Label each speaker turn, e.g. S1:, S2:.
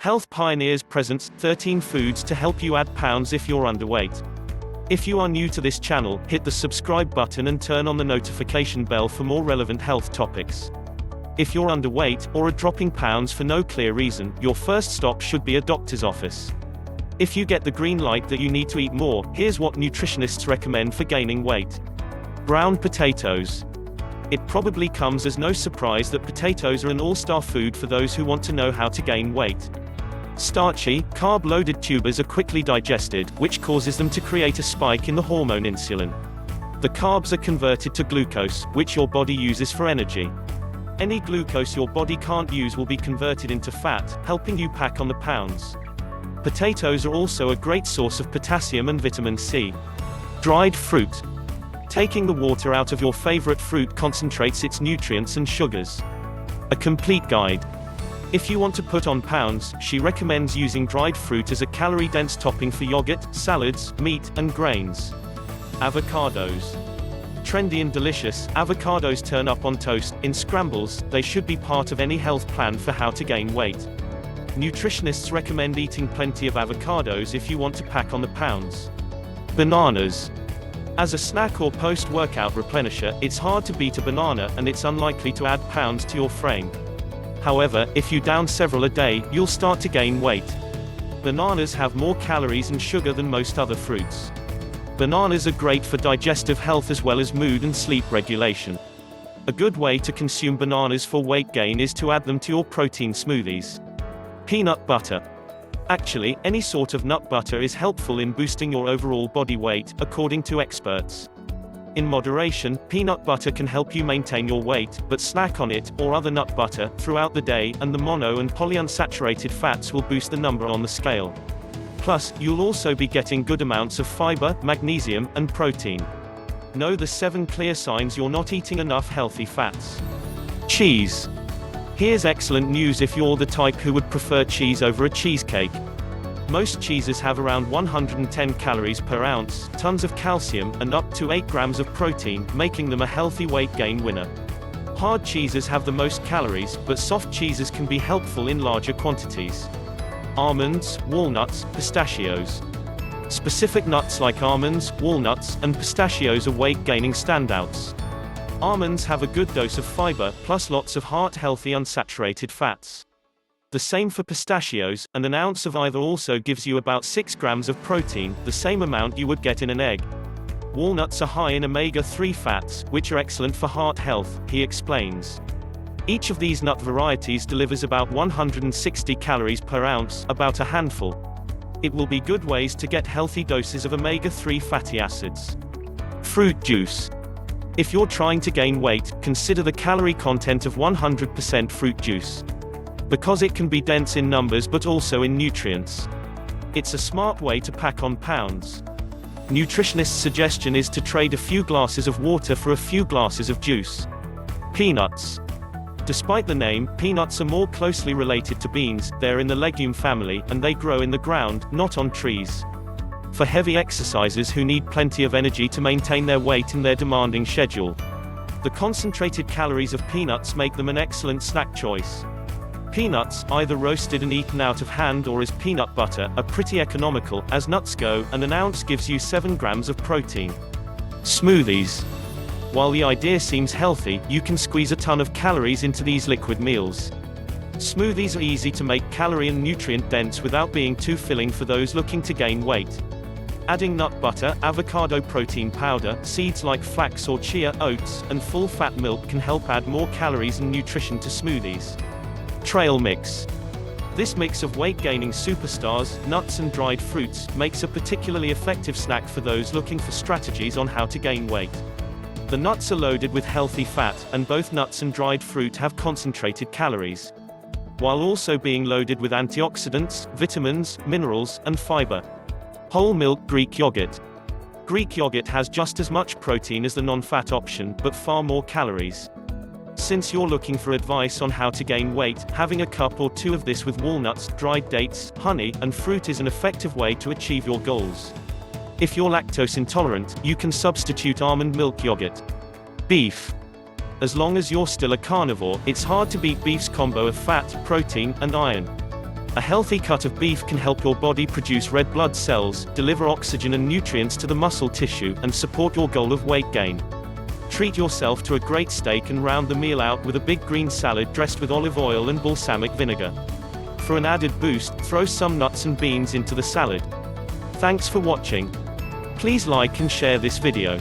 S1: Health Pioneers presents 13 foods to help you add pounds if you're underweight. If you are new to this channel, hit the subscribe button and turn on the notification bell for more relevant health topics. If you're underweight, or are dropping pounds for no clear reason, your first stop should be a doctor's office. If you get the green light that you need to eat more, here's what nutritionists recommend for gaining weight. Brown potatoes. It probably comes as no surprise that potatoes are an all-star food for those who want to know how to gain weight. Starchy, carb-loaded tubers are quickly digested, which causes them to create a spike in the hormone insulin. The carbs are converted to glucose, which your body uses for energy. Any glucose your body can't use will be converted into fat, helping you pack on the pounds. Potatoes are also a great source of potassium and vitamin C. Dried fruit. Taking the water out of your favorite fruit concentrates its nutrients and sugars. A complete guide. If you want to put on pounds, she recommends using dried fruit as a calorie-dense topping for yogurt, salads, meat, and grains. Avocados. Trendy and delicious, avocados turn up on toast, in scrambles. They should be part of any health plan for how to gain weight. Nutritionists recommend eating plenty of avocados if you want to pack on the pounds. Bananas. As a snack or post-workout replenisher, it's hard to beat a banana, and it's unlikely to add pounds to your frame. However, if you down several a day, you'll start to gain weight. Bananas have more calories and sugar than most other fruits. Bananas are great for digestive health as well as mood and sleep regulation. A good way to consume bananas for weight gain is to add them to your protein smoothies. Peanut butter. Actually, any sort of nut butter is helpful in boosting your overall body weight, according to experts. In moderation, peanut butter can help you maintain your weight, but snack on it, or other nut butter, throughout the day, and the mono and polyunsaturated fats will boost the number on the scale. Plus, you'll also be getting good amounts of fiber, magnesium, and protein. Know the 7 clear signs you're not eating enough healthy fats. Cheese. Here's excellent news if you're the type who would prefer cheese over a cheesecake. Most cheeses have around 110 calories per ounce, tons of calcium, and up to 8 grams of protein, making them a healthy weight gain winner. Hard cheeses have the most calories, but soft cheeses can be helpful in larger quantities. Almonds, walnuts, pistachios. Specific nuts like almonds, walnuts, and pistachios are weight-gaining standouts. Almonds have a good dose of fiber, plus lots of heart-healthy unsaturated fats. The same for pistachios, and an ounce of either also gives you about 6 grams of protein, the same amount you would get in an egg. Walnuts are high in omega-3 fats, which are excellent for heart health, he explains. Each of these nut varieties delivers about 160 calories per ounce, about a handful. It will be good ways to get healthy doses of omega-3 fatty acids. Fruit juice. If you're trying to gain weight, consider the calorie content of 100% fruit juice. Because it can be dense in numbers but also in nutrients. It's a smart way to pack on pounds. Nutritionist's suggestion is to trade a few glasses of water for a few glasses of juice. Peanuts. Despite the name, peanuts are more closely related to beans. They're in the legume family, and they grow in the ground, not on trees. For heavy exercisers who need plenty of energy to maintain their weight in their demanding schedule, the concentrated calories of peanuts make them an excellent snack choice. Peanuts, either roasted and eaten out of hand or as peanut butter, are pretty economical, as nuts go, and an ounce gives you 7 grams of protein. Smoothies. While the idea seems healthy, you can squeeze a ton of calories into these liquid meals. Smoothies are easy to make calorie and nutrient dense without being too filling for those looking to gain weight. Adding nut butter, avocado protein powder, seeds like flax or chia, oats, and full-fat milk can help add more calories and nutrition to smoothies. Trail mix. This mix of weight-gaining superstars, nuts and dried fruits, makes a particularly effective snack for those looking for strategies on how to gain weight. The nuts are loaded with healthy fat, and both nuts and dried fruit have concentrated calories, while also being loaded with antioxidants, vitamins, minerals, and fiber. Whole milk Greek yogurt. Greek yogurt has just as much protein as the non-fat option, but far more calories. Since you're looking for advice on how to gain weight, having a cup or 2 of this with walnuts, dried dates, honey, and fruit is an effective way to achieve your goals. If you're lactose intolerant, you can substitute almond milk yogurt. Beef. As long as you're still a carnivore, it's hard to beat beef's combo of fat, protein, and iron. A healthy cut of beef can help your body produce red blood cells, deliver oxygen and nutrients to the muscle tissue, and support your goal of weight gain. Treat yourself to a great steak and round the meal out with a big green salad dressed with olive oil and balsamic vinegar. For an added boost, throw some nuts and beans into the salad. Thanks for watching. Please like and share this video.